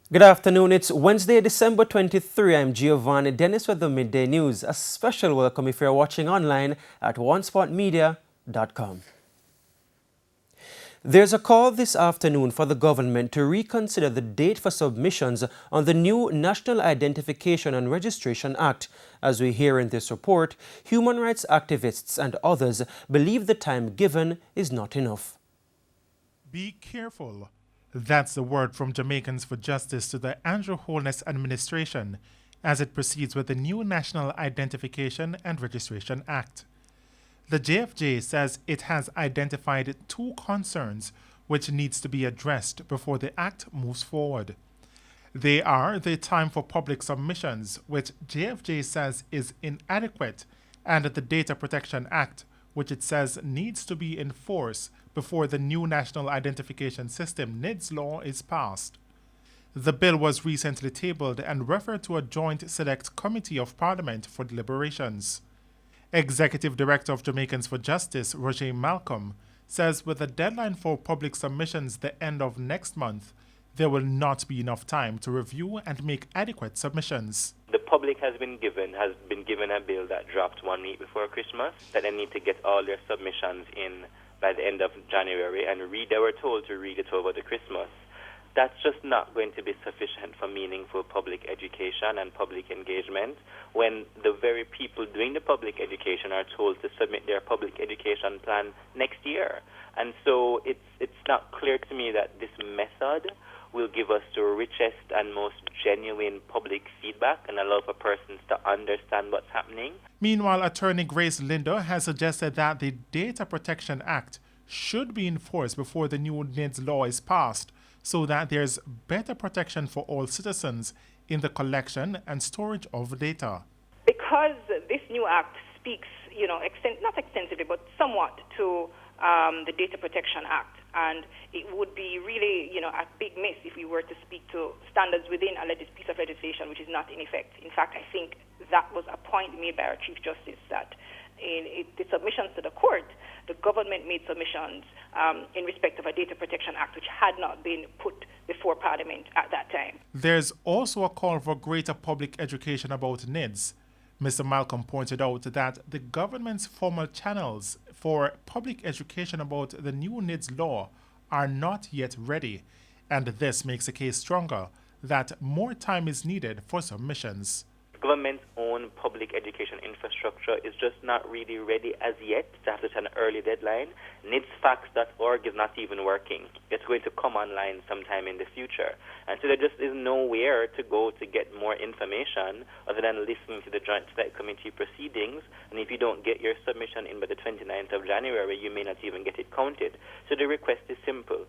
Good afternoon. It's Wednesday, December 23. I'm Giovanni Dennis with the Midday News. A special welcome if you're watching online at onespotmedia.com. There's a call this afternoon for the government to reconsider the date for submissions on the new National Identification and Registration Act. As we hear in this report, human rights activists and others believe the time given is not enough. Be careful. That's the word from Jamaicans for Justice to the Andrew Holness administration as it proceeds with the new National Identification and Registration Act. The JFJ says it has identified two concerns which needs to be addressed before the act moves forward. They are the time for public submissions, which JFJ says is inadequate, and the Data Protection Act, which it says needs to be enforced before the new National Identification System NIDS law is passed. The bill was recently tabled and referred to a joint select committee of Parliament for deliberations. Executive Director of Jamaicans for Justice, Roger Malcolm, says with the deadline for public submissions the end of next month, there will not be enough time to review and make adequate submissions. The public has been given a bill that dropped 1 week before Christmas that they need to get all their submissions in by the end of January and they were told to read it over the Christmas. That's just not going to be sufficient for meaningful public education and public engagement when the very people doing the public education are told to submit their public education plan next year. And so it's not clear to me that this method will give us the richest and most genuine public feedback and allow for persons to understand what's happening. Meanwhile, Attorney Grace Linder has suggested that the Data Protection Act should be enforced before the new NIDS law is passed so that there's better protection for all citizens in the collection and storage of data. Because this new act speaks, not extensively, but somewhat to the Data Protection Act, and it would be really, a big miss if we were to speak to standards within a piece of legislation which is not in effect. In fact, I think that was a point made by our Chief Justice that in the submissions to the court, the government made submissions in respect of a Data Protection Act which had not been put before Parliament at that time. There's also a call for greater public education about NIDS. Mr. Malcolm pointed out that the government's formal channels for public education about the new NIDS law are not yet ready, and this makes the case stronger that more time is needed for submissions. The government's own public education infrastructure is just not really ready as yet to have such an early deadline. NIDSFacts.org is not even working. It's going to come online sometime in the future. And so there just is nowhere to go to get more information other than listening to the Joint Select Committee proceedings. And if you don't get your submission in by the 29th of January, you may not even get it counted. So the request is simple.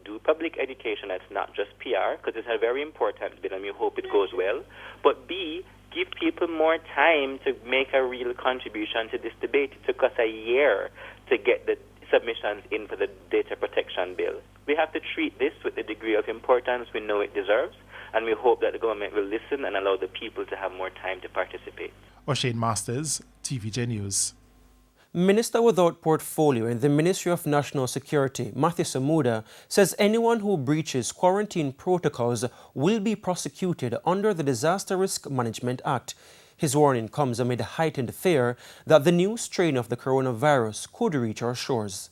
Do public education that's not just PR, because it's a very important bill and we hope it goes well. But B, give people more time to make a real contribution to this debate. It took us a year to get the submissions in for the data protection bill. We have to treat this with the degree of importance we know it deserves, and we hope that the government will listen and allow the people to have more time to participate. O'Shane Masters, TVJ News. Minister without portfolio in the Ministry of National Security, Matthew Samuda, says anyone who breaches quarantine protocols will be prosecuted under the Disaster Risk Management Act. His warning comes amid heightened fear that the new strain of the coronavirus could reach our shores.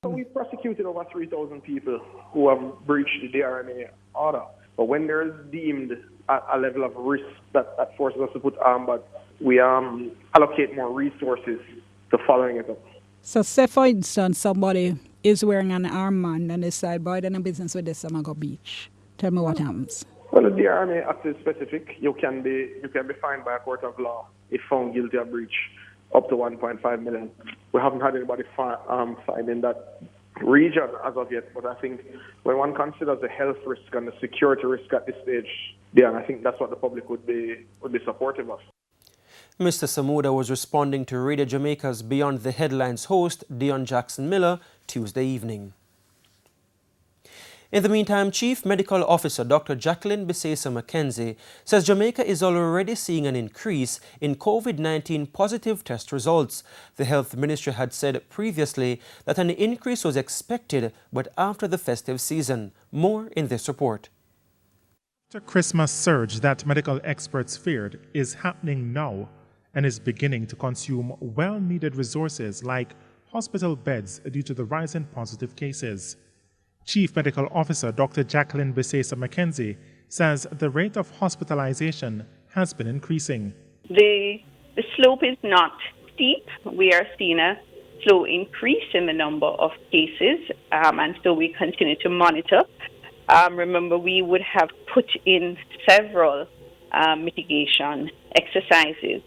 We prosecuted over 3,000 people who have breached the DRMA order. But when there is deemed a level of risk that forces us to put armbands, we allocate more resources to following it up. So say for instance somebody is wearing an armband and they decide, boy, then a business with this, I'm going to go beach. Tell me what happens. Well, the DRMA Act is specific. You can be fined by a court of law if found guilty of breach up to 1.5 million. We haven't had anybody fined in that region as of yet, but I think when one considers the health risk and the security risk at this stage, I think that's what the public would be supportive of. Mr. Samuda was responding to Radio Jamaica's Beyond the Headlines host, Dion Jackson Miller, Tuesday evening. In the meantime, Chief Medical Officer Dr. Jacqueline Bisesa McKenzie says Jamaica is already seeing an increase in COVID-19 positive test results. The Health Ministry had said previously that an increase was expected, but after the festive season. More in this report. The Christmas surge that medical experts feared is happening now and is beginning to consume well-needed resources like hospital beds due to the rise in positive cases. Chief Medical Officer Dr. Jacqueline Bisesa McKenzie says the rate of hospitalization has been increasing. The slope is not steep. We are seeing a slow increase in the number of cases, and so we continue to monitor. Remember, we would have put in several mitigation exercises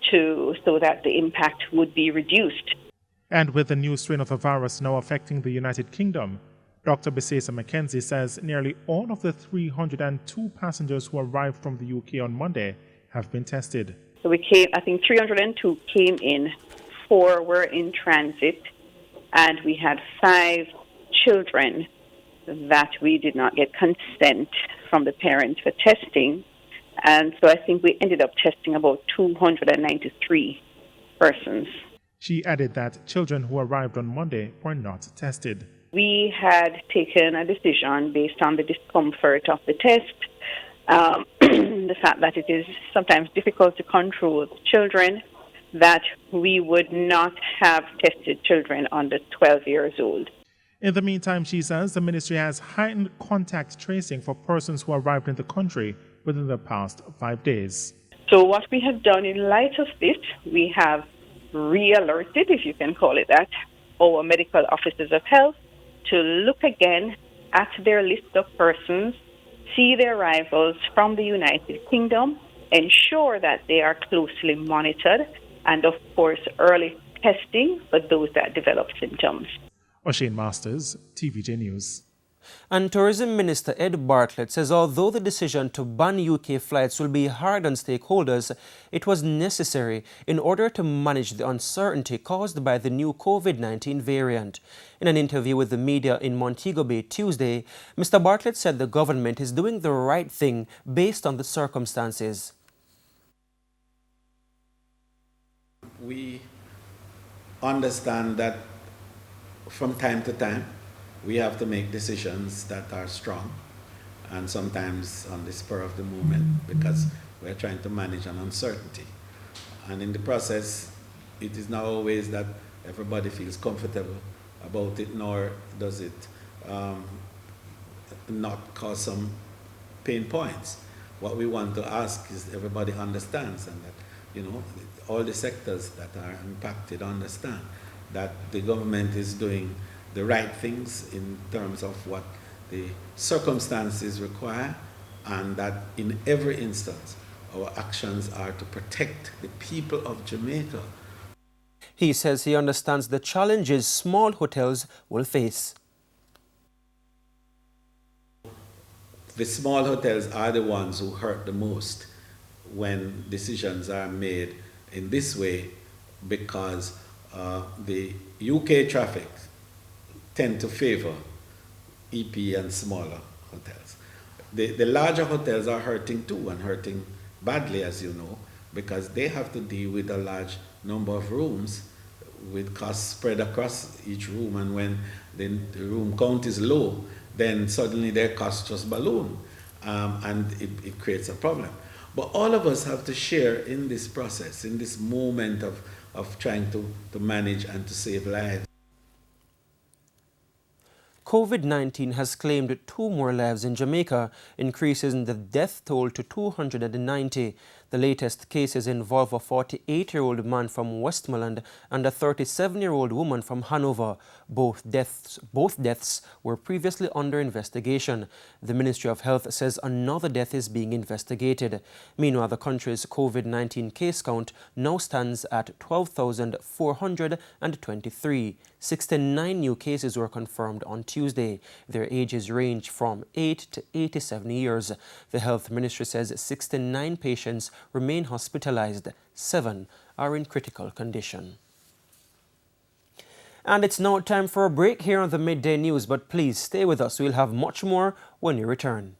so that the impact would be reduced. And with the new strain of the virus now affecting the United Kingdom, Dr. Bisesa McKenzie says nearly all of the 302 passengers who arrived from the UK on Monday have been tested. So I think 302 came in, 4 were in transit, and we had 5 children that we did not get consent from the parents for testing. And so I think we ended up testing about 293 persons. She added that children who arrived on Monday were not tested. We had taken a decision based on the discomfort of the test, the fact that it is sometimes difficult to control children, that we would not have tested children under 12 years old. In the meantime, she says the ministry has heightened contact tracing for persons who arrived in the country within the past 5 days. So what we have done in light of this, we have re-alerted, if you can call it that, our medical officers of health to look again at their list of persons, see their arrivals from the United Kingdom, ensure that they are closely monitored, and of course early testing for those that develop symptoms. O'Shane Masters, TVJ News. And Tourism Minister Ed Bartlett says although the decision to ban UK flights will be hard on stakeholders, it was necessary in order to manage the uncertainty caused by the new COVID-19 variant. In an interview with the media in Montego Bay Tuesday, Mr. Bartlett said the government is doing the right thing based on the circumstances. We understand that from time to time, we have to make decisions that are strong and sometimes on the spur of the moment because we're trying to manage an uncertainty. And in the process, it is not always that everybody feels comfortable about it, nor does it not cause some pain points. What we want to ask is everybody understands and that, all the sectors that are impacted understand that the government is doing the right things in terms of what the circumstances require, and that in every instance our actions are to protect the people of Jamaica. He says he understands the challenges small hotels will face. The small hotels are the ones who hurt the most when decisions are made in this way because the UK traffic tend to favor EP and smaller hotels. The larger hotels are hurting too, and hurting badly, as you know, because they have to deal with a large number of rooms with costs spread across each room, and when the room count is low, then suddenly their costs just balloon, and it creates a problem. But all of us have to share in this process, in this moment of trying to manage and to save lives. COVID-19 has claimed 2 more lives in Jamaica, increasing the death toll to 290. The latest cases involve a 48-year-old man from Westmoreland and a 37-year-old woman from Hanover. Both deaths were previously under investigation. The Ministry of Health says another death is being investigated. Meanwhile, the country's COVID-19 case count now stands at 12,423. 69 new cases were confirmed on Tuesday. Their ages range from 8 to 87 years. The Health Ministry says 69 patients remain hospitalized. 7 are in critical condition. And it's now time for a break here on the Midday News, but please stay with us. We'll have much more when you return.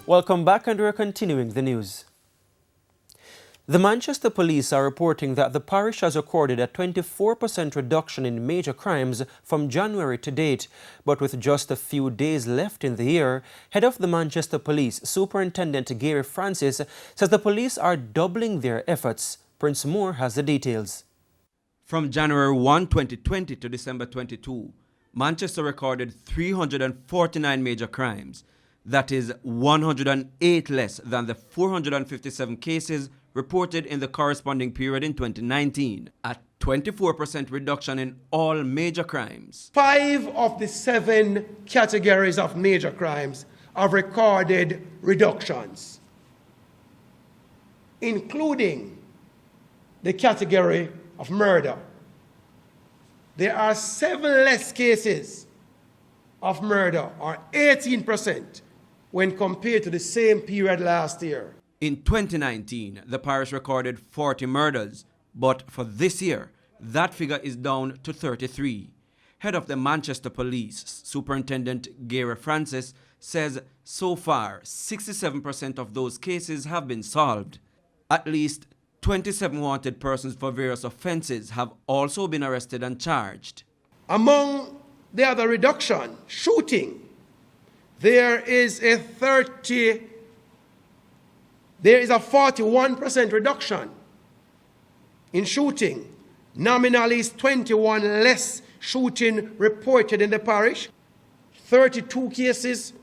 Welcome back, and we're continuing the news. The Manchester Police are reporting that the parish has recorded a 24% reduction in major crimes from January to date. But with just a few days left in the year, head of the Manchester Police, Superintendent Gary Francis, says the police are doubling their efforts. Prince Moore has the details. From January 1, 2020 to December 22, Manchester recorded 349 major crimes. That is 108 less than the 457 cases reported in the corresponding period in 2019, a 24% reduction in all major crimes. 5 of the 7 categories of major crimes have recorded reductions, including the category of murder. There are 7 less cases of murder, or 18%, when compared to the same period last year. In 2019, the parish recorded 40 murders, but for this year, that figure is down to 33. Head of the Manchester Police, Superintendent Gary Francis, says so far 67% of those cases have been solved. At least 27 wanted persons for various offences have also been arrested and charged. Among the other reduction, shooting, there is a 41% reduction in shooting. Nominally is 21 less shooting reported in the parish. 32 cases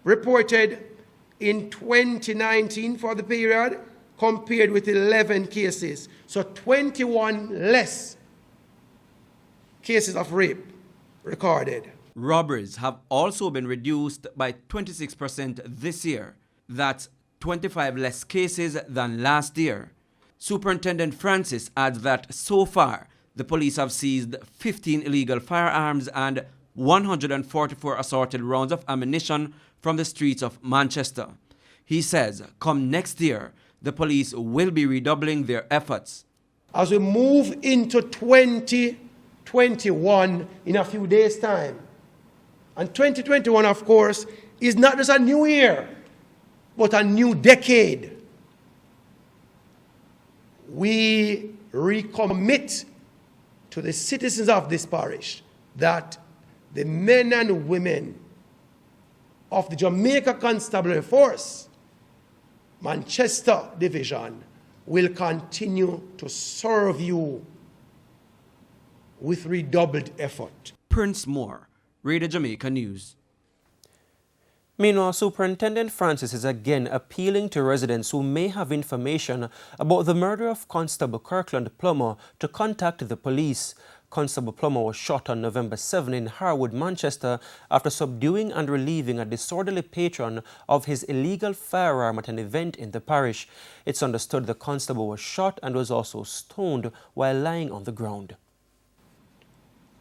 reported in 2019 for the period, compared with 11 cases. So 21 less cases of rape recorded. Robberies have also been reduced by 26% this year. That's 25 less cases than last year. Superintendent Francis adds that so far, the police have seized 15 illegal firearms and 144 assorted rounds of ammunition from the streets of Manchester. He says, come next year, the police will be redoubling their efforts. As we move into 2021 in a few days' time, and 2021, of course, is not just a new year, but a new decade. We recommit to the citizens of this parish that the men and women of the Jamaica Constabulary Force, Manchester Division, will continue to serve you with redoubled effort. Prince Moore, Radio Jamaica News. Meanwhile, Superintendent Francis is again appealing to residents who may have information about the murder of Constable Kirkland Plummer to contact the police. Constable Plummer was shot on November 7 in Harwood, Manchester, after subduing and relieving a disorderly patron of his illegal firearm at an event in the parish. It's understood the constable was shot and was also stoned while lying on the ground.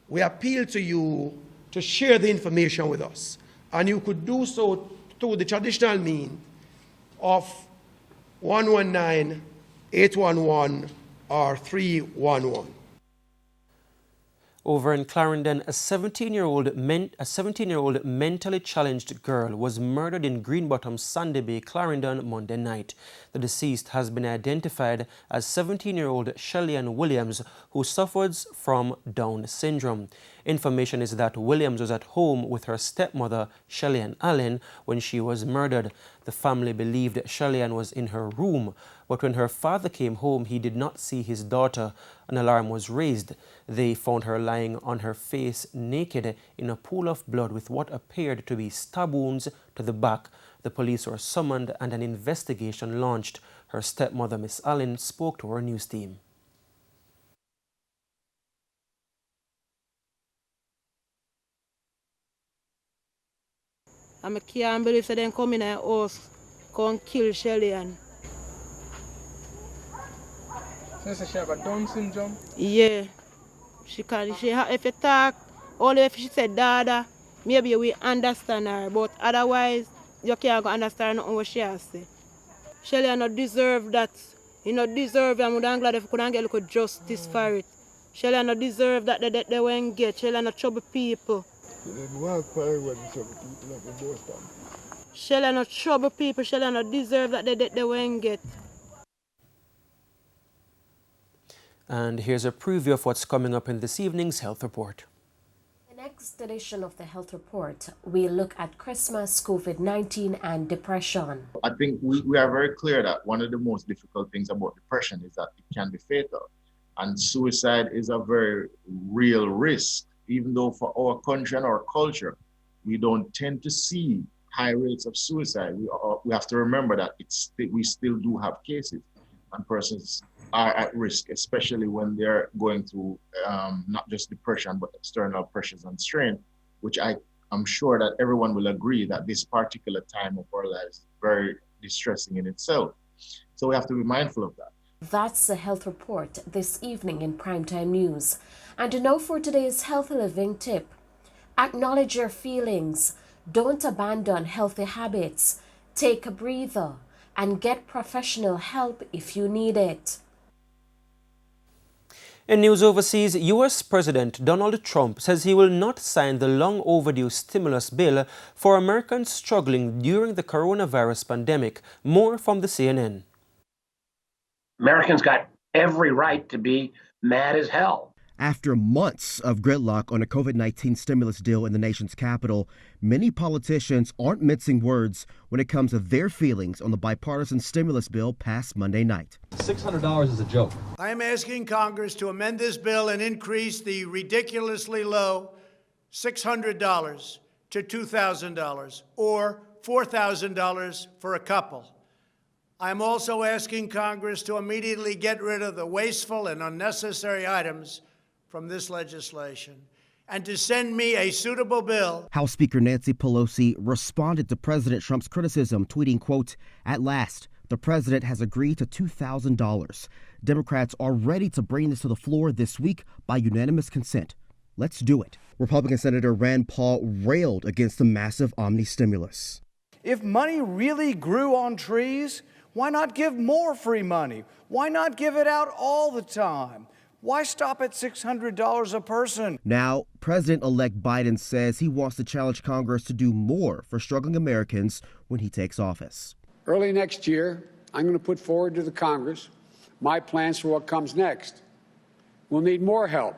We appeal to you to share the information with us, and you could do so through the traditional means of 119, 811, or 311. Over in Clarendon, a 17-year-old mentally challenged girl was murdered in Greenbottom, Sandy Bay, Clarendon, Monday night. The deceased has been identified as 17-year-old Shelly-Ann Williams, who suffers from Down syndrome. Information is that Williams was at home with her stepmother, Shelly-Ann Allen, when she was murdered. The family believed Shelly-Ann was in her room, but when her father came home, he did not see his daughter. An alarm was raised. They found her lying on her face naked in a pool of blood with what appeared to be stab wounds to the back. The police were summoned and an investigation launched. Her stepmother, Miss Allen, spoke to our news team. I can't believe they then come in our house, come kill Shelly-Ann. So she have a Down syndrome? Yeah. If you talk, only if she said dada, maybe we understand her, but otherwise, you can't understand what she has to say. Shelly not deserve that. He not deserve it. I'm glad if we couldn't get a little justice for it. Shelly not deserve that they won't get. Shelly not trouble people. Shelly not trouble people. Shelly not deserve that they won't get. And here's a preview of what's coming up in this evening's Health Report. In the next edition of the Health Report, we look at Christmas, COVID-19 and depression. I think we are very clear that one of the most difficult things about depression is that it can be fatal. And suicide is a very real risk, even though for our country and our culture, we don't tend to see high rates of suicide. We have to remember that we still do have cases, and persons are at risk, especially when they're going through not just depression, but external pressures and strain, which I'm sure that everyone will agree that this particular time of our lives is very distressing in itself. So we have to be mindful of that. That's the Health Report this evening in Primetime News. And now for today's Healthy Living tip. Acknowledge your feelings. Don't abandon healthy habits. Take a breather and get professional help if you need it. In news overseas, U.S. President Donald Trump says he will not sign the long overdue stimulus bill for Americans struggling during the coronavirus pandemic. More from the CNN. Americans got every right to be mad as hell. After months of gridlock on a COVID-19 stimulus deal in the nation's capital, many politicians aren't mincing words when it comes to their feelings on the bipartisan stimulus bill passed Monday night. $600 is a joke. I am asking Congress to amend this bill and increase the ridiculously low $600 to $2,000 or $4,000 for a couple. I'm also asking Congress to immediately get rid of the wasteful and unnecessary items from this legislation and to send me a suitable bill. House Speaker Nancy Pelosi responded to President Trump's criticism, tweeting, quote, "At last, the president has agreed to $2,000. Democrats are ready to bring this to the floor this week by unanimous consent. Let's do it." Republican Senator Rand Paul railed against the massive omni-stimulus. If money really grew on trees, why not give more free money? Why not give it out all the time? Why stop at $600 a person? Now, President-elect Biden says he wants to challenge Congress to do more for struggling Americans when he takes office. Early next year, I'm going to put forward to the Congress my plans for what comes next. We'll need more help.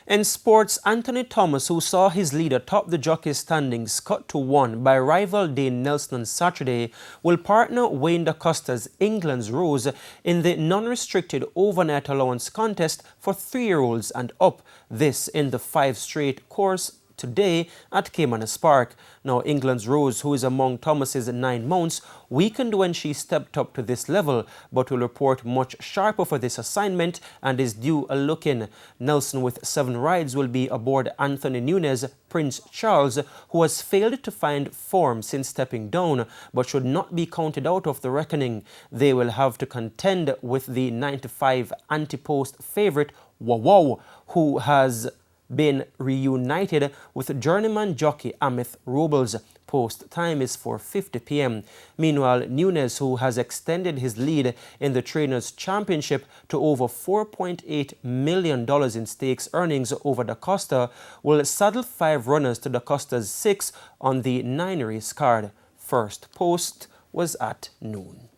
In sports, Anthony Thomas, who saw his leader top the jockey standings cut to 1 by rival Dane Nelson on Saturday, will partner Wayne DaCosta's England's Rose in the non-restricted overnight allowance contest for 3-year-olds and up. This in the 5 straight course today at Caymanas Park. Now, England's Rose, who is among Thomas's 9 mounts, weakened when she stepped up to this level, but will report much sharper for this assignment and is due a look-in. Nelson, with 7 rides, will be aboard Anthony Nunes, Prince Charles, who has failed to find form since stepping down, but should not be counted out of the reckoning. They will have to contend with the 95 anti-post favourite, Wow, who has been reunited with journeyman jockey Amit Robles. Post time is 4:50 p.m. Meanwhile, Nunes, who has extended his lead in the Trainers' Championship to over $4.8 million in stakes earnings over DaCosta, will saddle 5 runners to DaCosta's 6 on the 9-race card. First post was at noon.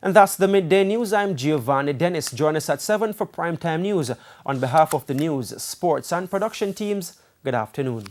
And that's the Midday News. I'm Giovanni Dennis. Join us at 7 for Primetime News. On behalf of the news, sports and production teams, good afternoon.